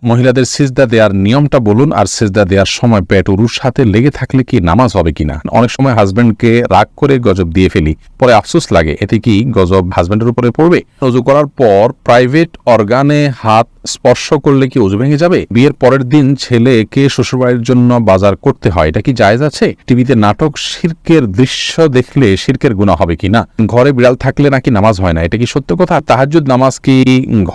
মহিলাদের সিজদা দেওয়ার নিয়মটা বলুন, আর সিজদা দেওয়ার সময় পেট উরুর সাথে লেগে থাকলে কি নামাজ হবে কিনা। অনেক সময় হাজবেন্ডকে রাগ করে গজব দিয়ে ফেলি, পরে আফসোস লাগে, এতে কি গজব হাজবেন্ডের উপরে পড়বে? ওযু করার পর প্রাইভেট অর্গানে হাত স্পর্শ করলে কি ওযু ভেঙে যাবে? বিয়ের পরের দিন ছেলেকে শ্বশুরবাড়ির জন্য বাজার করতে হয়, এটা কি জায়েজ আছে? টিভিতে নাটক শিরকের দৃশ্য দেখলে শিরকের গুনাহ হবে কিনা? ঘরে বিড়াল থাকলে নাকি নামাজ হয় না, এটা কি সত্য কথা? তাহাজ্জুদ নামাজ কি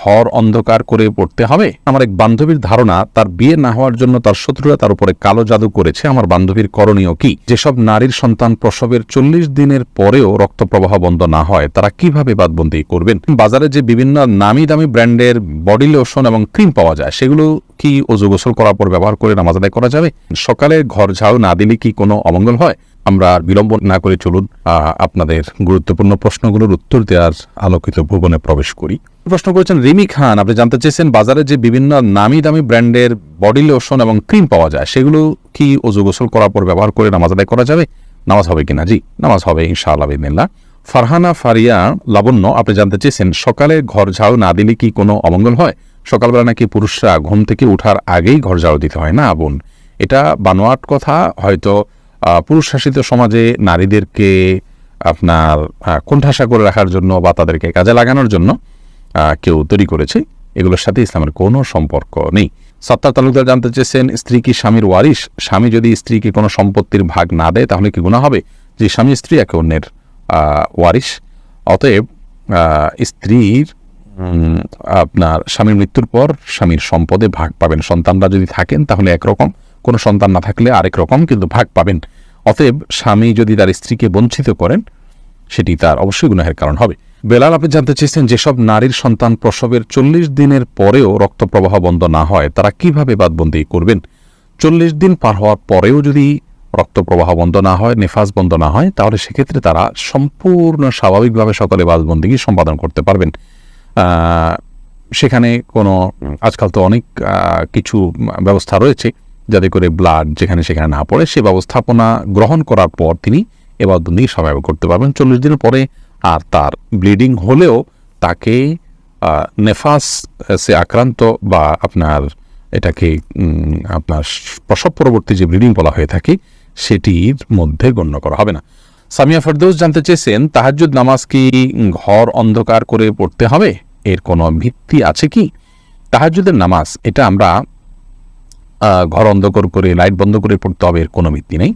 ঘর অন্ধকার করে পড়তে হবে? আমার এক বান্ধবীর ধারণা, তার বিয়ে না হওয়ার জন্য তার শত্রুরা তার উপরে কালো জাদু করেছে। আমার বান্ধবীর করণীয় কি? যেসব নারীর সন্তান প্রসবের 40 দিনের পরেও রক্ত প্রবাহ বন্ধ না হয়, তারা কিভাবে বাদবন্দি করবেন? বাজারে যে বিভিন্ন নামি দামি ব্র্যান্ডের বডি লোশন এবং ক্রিম পাওয়া যায়, সেগুলো কি ওযু গোসল করার পর ব্যবহার করে নামাজ আদায় করা যাবে? সকালে ঘর ঝাড়ু না দিলে কি কোনো অমঙ্গল হয়? আমরা বিলম্ব না করে চলুন আপনাদের গুরুত্বপূর্ণ প্রশ্নগুলোর উত্তর দেওয়ার আলোকিত ভুবনে প্রবেশ করি। প্রশ্ন করেছেন রিমি খান, আপনি জানতে চেয়েছেন বাজারে যে বিভিন্ন নামি দামি ব্র্যান্ডের বডি লোশন এবং ক্রিম পাওয়া যায়, সেগুলো কি ওযু গোসল করার পর ব্যবহার করে নামাজ আদায় করা যাবে? নামাজ হবে কিনা? জি, নামাজ হবে ইনশাআল্লাহ বিদিনিল্লাহ। ফারহানা ফারিয়া লাবণ্য, আপনি জানতে চেয়েছেন সকালে ঘর ঝাড়ু না দিলে কি কোনো অমঙ্গল হয়? সকালবেলা নাকি পুরুষরা ঘুম থেকে ওঠার আগেই ঘর ঝাড়ু দিতে হয়? না বোন, এটা বানোয়াট কথা। হয়তো পুরুষ শাসিত সমাজে নারীদেরকে আপনার কোণঠাসা করে রাখার জন্য বা তাদেরকে কাজে লাগানোর জন্য কেউ তৈরি করেছে, এগুলোর সাথে ইসলামের কোনো সম্পর্ক নেই। সত্তার তালুকদার জানতে চেয়েছেন স্ত্রী কি স্বামীর ওয়ারিশ? স্বামী যদি স্ত্রীকে কোনো সম্পত্তির ভাগ না দেয় তাহলে কি গুনাহ হবে? যে স্বামী স্ত্রী একে অন্যের ওয়ারিশ, অতএব স্ত্রীর আপনার স্বামীর মৃত্যুর পর স্বামীর সম্পদে ভাগ পাবেন। সন্তানরা যদি থাকেন তাহলে একরকম, কোনো সন্তান না থাকলে আরেক রকম, কিন্তু ভাগ পাবেন। অতএব স্বামী যদি তার স্ত্রীকে বঞ্চিত করেন, সেটি তার অবশ্যই গুনাহের কারণ হবে। বেলাল, আপনি জানতে চেয়েছেন যেসব নারীর সন্তান প্রসবের 40 দিনের পরেও রক্ত প্রবাহ বন্ধ না হয়, তারা কিভাবে বাদবন্দি করবেন? 40 দিন পার হওয়ার পরেও যদি রক্ত প্রবাহ বন্ধ না হয়, নেফাস বন্ধ না হয়, তাহলে সেক্ষেত্রে তারা সম্পূর্ণ স্বাভাবিকভাবে সকলে বাদবন্দিগি সম্পাদন করতে পারবেন। সেখানে কোনো, আজকাল তো অনেক কিছু ব্যবস্থা রয়েছে যাতে করে ব্লাড যেখানে সেখানে না পড়ে, সে ব্যবস্থাপনা গ্রহণ করার পর তিনি এবাদতবন্দিগি সমাপন করতে পারবেন। 40 দিনের পরে আর তার ব্লিডিং হলেও তাকে নেফাস সে আক্রান্ত বা আপনার এটাকে আপনার প্রসব পরবর্তী যে ব্লিডিং বলা হয়ে থাকে, সেটির মধ্যে গণ্য করা হবে না। সামিয়া ফেরদৌস জানতে চেয়েছেন তাহাজ্জুদ নামাজ কি ঘর অন্ধকার করে পড়তে হবে? এর কোনো ভিত্তি আছে কি? তাহাজ্জুদের নামাজ এটা আমরা ঘর অন্ধকার করে লাইট বন্ধ করে পড়তে হবে, এর কোনো ভিত্তি নেই।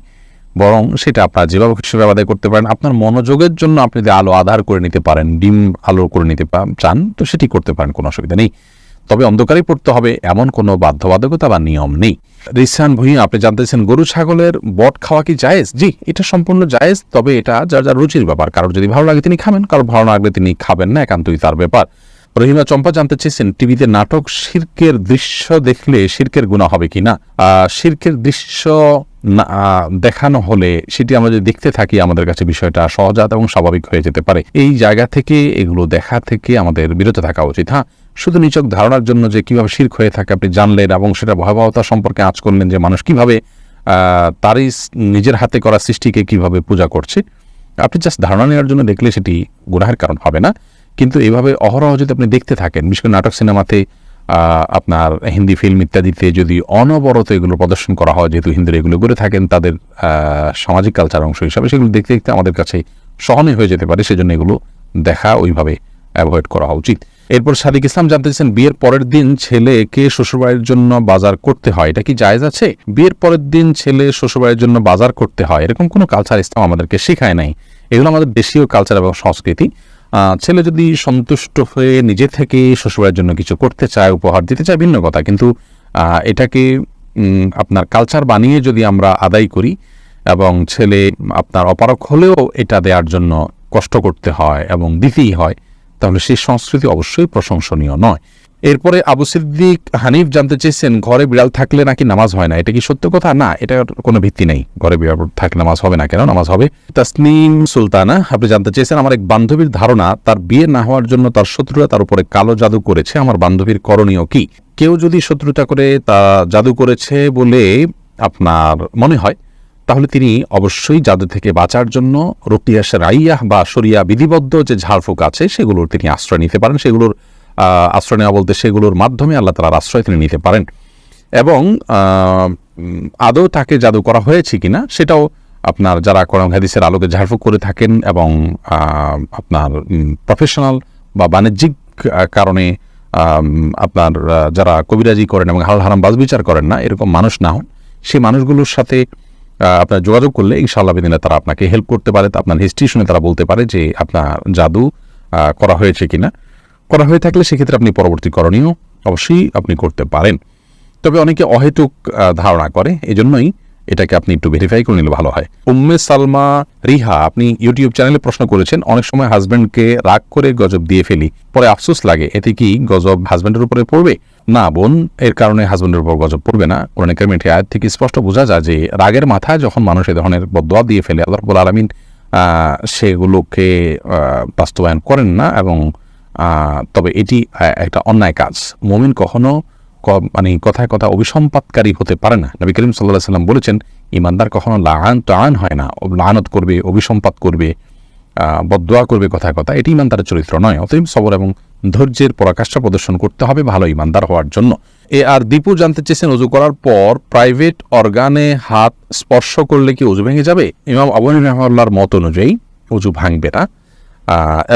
বরং সেটা আপনার যেভাবে সেভাবে আদায় করতে পারেন। আপনার মনোযোগের জন্য আপনি যদি আলো আধার করে নিতে পারেন, ডিম আলো করে নিতে চান, তো সেটি করতে পারেন, কোনো অসুবিধা নেই। তবে অন্ধকারেই পড়তে হবে এমন কোনো বাধ্যবাধকতা বা নিয়ম নেই। রিসান ভুঁইয়া, আপনি জানতেছেন গরু ছাগলের বট খাওয়া কি জায়েজ? জি, এটা সম্পূর্ণ জায়েজ, তবে এটা যার যার রুচির ব্যাপার। কারোর যদি ভালো লাগে তিনি খাবেন, কারোর ভালো না লাগলে তিনি খাবেন না, একান্তই তার ব্যাপার। রহিমা চম্পা জানতে চেয়েছেন টিভিতে নাটক শিরকের দৃশ্য দেখলে শিরকের গুনাহ হবে কিনা? শিরকের দৃশ্য দেখানো হলে সেটি আমরা যদি দেখতে থাকি, আমাদের কাছে বিষয়টা সহজাত এবং স্বাভাবিক হয়ে যেতে পারে। এই জায়গা থেকে, এগুলো দেখা থেকে আমাদের বিরত থাকা উচিত। হ্যাঁ, শুধু নিছক ধারণার জন্য যে কিভাবে শিরক হয়ে থাকে আপনি জানলেন এবং সেটা ভয়াবহতা সম্পর্কে আঁচ করলেন, যে মানুষ কিভাবে তারই নিজের হাতে করা সৃষ্টিকে কিভাবে পূজা করছে, আপনি জাস্ট ধারণা নেওয়ার জন্য দেখলে সেটি গুনাহের কারণ হবে না। কিন্তু এইভাবে অহরহ যদি আপনি দেখতে থাকেন, বিশেষ করে নাটক সিনেমাতে, আপনার হিন্দি ফিল্ম ইত্যাদিতে যদি অনবরত এগুলো প্রদর্শন করা হয়, যেহেতু হিন্দুরা এগুলো করে থাকেন তাদের সামাজিক কালচার অংশ হিসাবে, সেগুলো দেখতে দেখতে আমাদের কাছে সহনীয় হয়ে যেতে পারে। সেজন্য এগুলো দেখা ওইভাবে অ্যাভয়েড করা উচিত। এরপর সাদিক ইসলাম জানতে চেয়েছেন বিয়ের পরের দিন ছেলেকে শ্বশুরবাড়ির জন্য বাজার করতে হয়, এটা কি জায়েজ আছে? বিয়ের পরের দিন ছেলে শ্বশুরবাড়ির জন্য বাজার করতে হয়, এরকম কোনো কালচার ইসলাম আমাদেরকে শেখায় নাই। এগুলো আমাদের দেশীয় কালচার এবং সংস্কৃতি। ছেলে যদি সন্তুষ্ট হয়ে নিজে থেকে শ্বশুরবাড়ির জন্য কিছু করতে চায়, উপহার দিতে চায়, ভিন্ন কথা, কিন্তু এটাকে আপনার কালচার বানিয়ে যদি আমরা আদায় করি এবং ছেলে আপনার অপারক হলেও এটা দেওয়ার জন্য কষ্ট করতে হয় এবং দিতেই হয়, তাহলে সেই সংস্কৃতি অবশ্যই প্রশংসনীয় নয়। এরপরে আবু সিদ্দিক হানিফ জানতে চেয়েছেন ঘরে বিড়াল থাকলে নাকি নামাজ হয় না, এটা কি সত্য কথা? না, এটার কোনো ভিত্তি নেই। ঘরে বিড়াল থাকলে নামাজ হবে না, কেন নামাজ হবে? তাসনিম সুলতানা, আপনি জানতে চেয়েছেন আমার এক বান্ধবীর ধারণা, তার বিয়ে না হওয়ার জন্য তার শত্রুরা তার উপরে কালো জাদু করেছে, আমার বান্ধবীর করণীয় কি? কেউ যদি শত্রুতা করে তা জাদু করেছে বলে আপনার মনে হয়, তাহলে তিনি অবশ্যই জাদু থেকে বাঁচার জন্য রুকিয়া শারঈয়াহ বা শরিয়া বিধিবদ্ধ যে ঝাড়ফুঁক আছে সেগুলোর তিনি আশ্রয় নিতে পারেন। সেগুলোর আশ্রয় নেওয়া বলতে সেগুলোর মাধ্যমে আল্লাহ তাআলার আশ্রয় তিনি নিতে পারেন। এবং আদৌ তাকে জাদু করা হয়েছে কিনা সেটাও আপনার যারা কোরআন হাদিসের আলোকে ঝাড়ফুঁক করে থাকেন এবং আপনার প্রফেশনাল বা বাণিজ্যিক কারণে আপনার যারা কবিরাজি করেন এবং হালাল হারাম বাছবিচার করেন না, এরকম মানুষ না হন, সেই মানুষগুলোর সাথে আপনার যোগাযোগ করলে ইনশাআল্লাহ বিদিনে তারা আপনাকে হেল্প করতে পারে। আপনার হিস্ট্রি শুনে তারা বলতে পারে যে আপনার জাদু করা হয়েছে কিনা। করা হয়ে থাকলে সেক্ষেত্রে আপনি পরবর্তী করণীয় অবশ্যই আপনি করতে পারেন। তবে অনেকে অহেতুক ধারণা করে, এজন্যই এটাকে আপনি একটু ভেরিফাই করে নিলে ভালো হয়। উম্মে সালমা রিহা, আপনি ইউটিউব চ্যানেলে প্রশ্ন করেছেন, অনেক সময় হাজব্যান্ডকে রাগ করে গজব দিয়ে ফেলি, পরে আফসোস লাগে, এতে কি গজব হাজব্যান্ডের উপরে পড়বে? না বোন, এর কারণে হাজব্যান্ডের উপর গজব পড়বে না। কোরআন কারীমের আয়াত থেকে স্পষ্ট বোঝা যায় যে রাগের মাথায় যখন মানুষ এই ধরনের বদদোয়া দিয়ে ফেলে, আল্লাহ রাব্বুল আলামিন সেগুলোকে বাস্তবায়ন করেন না। এবং তবে এটি একটা অন্যায় কাজ। মুমিন কখনো মানে কথায় কথা অভিসম্পাতকারী হতে পারে না। নবী করিম সাল্লাল্লাহু আলাইহি ওয়াসাল্লাম বলেছেন, ইমানদার কখনো লাআন হয় না, লাআনত করবে, অভিসম্পাত করবে, বদদোয়া করবে কথায় কথা, এটি ইমানদারের চরিত্র নয়। অতএব সবর এবং ধৈর্যের পরাকাষ্ঠা প্রদর্শন করতে হবে ভালো ইমানদার হওয়ার জন্য। আর দীপু জানতে চেয়েছেন, ওযু করার পর প্রাইভেট অর্গানে হাত স্পর্শ করলে কি ওযু ভেঙে যাবে? ইমাম আবু হানিফা রাহিমাহুল্লাহর মত অনুযায়ী ওযু ভাঙবে না,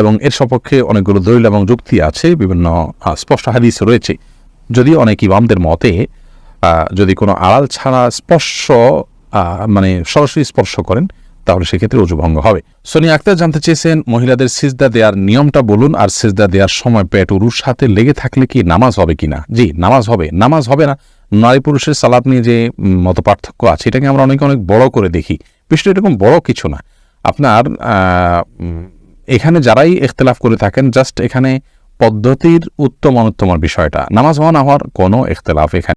এবং এর সপক্ষে অনেকগুলো দলিল এবং যুক্তি আছে, বিভিন্ন স্পষ্ট হাদিস রয়েছে। যদিও অনেক ইমামদের মতে যদি কোনো আড়াল ছাড়া স্পর্শ মানে সরাসরি স্পর্শ করেন তাহলে সেক্ষেত্রে ওযু ভঙ্গ হবে। সোনিয়া আক্তার জানতে চেয়েছেন, মহিলাদের সিজদা দেওয়ার নিয়মটা বলুন, আর সিজদা দেওয়ার সময় পেট উরুর সাথে লেগে থাকলে কি নামাজ হবে কিনা? জি, নামাজ হবে। নামাজ হবে না, নারী পুরুষের সালাত নিয়ে যে মত পার্থক্য আছে এটাকে আমরা অনেক অনেক বড় করে দেখি। বিষয়টা এরকম বড় কিছু না। আপনার এখানে যারাই ইখতিলাফ করে থাকেন, জাস্ট এখানে পদ্ধতির উত্তম অনুত্তমের বিষয়টা, নামাজ হওয়া না হওয়ার কোনো ইখতিলাফ এখানে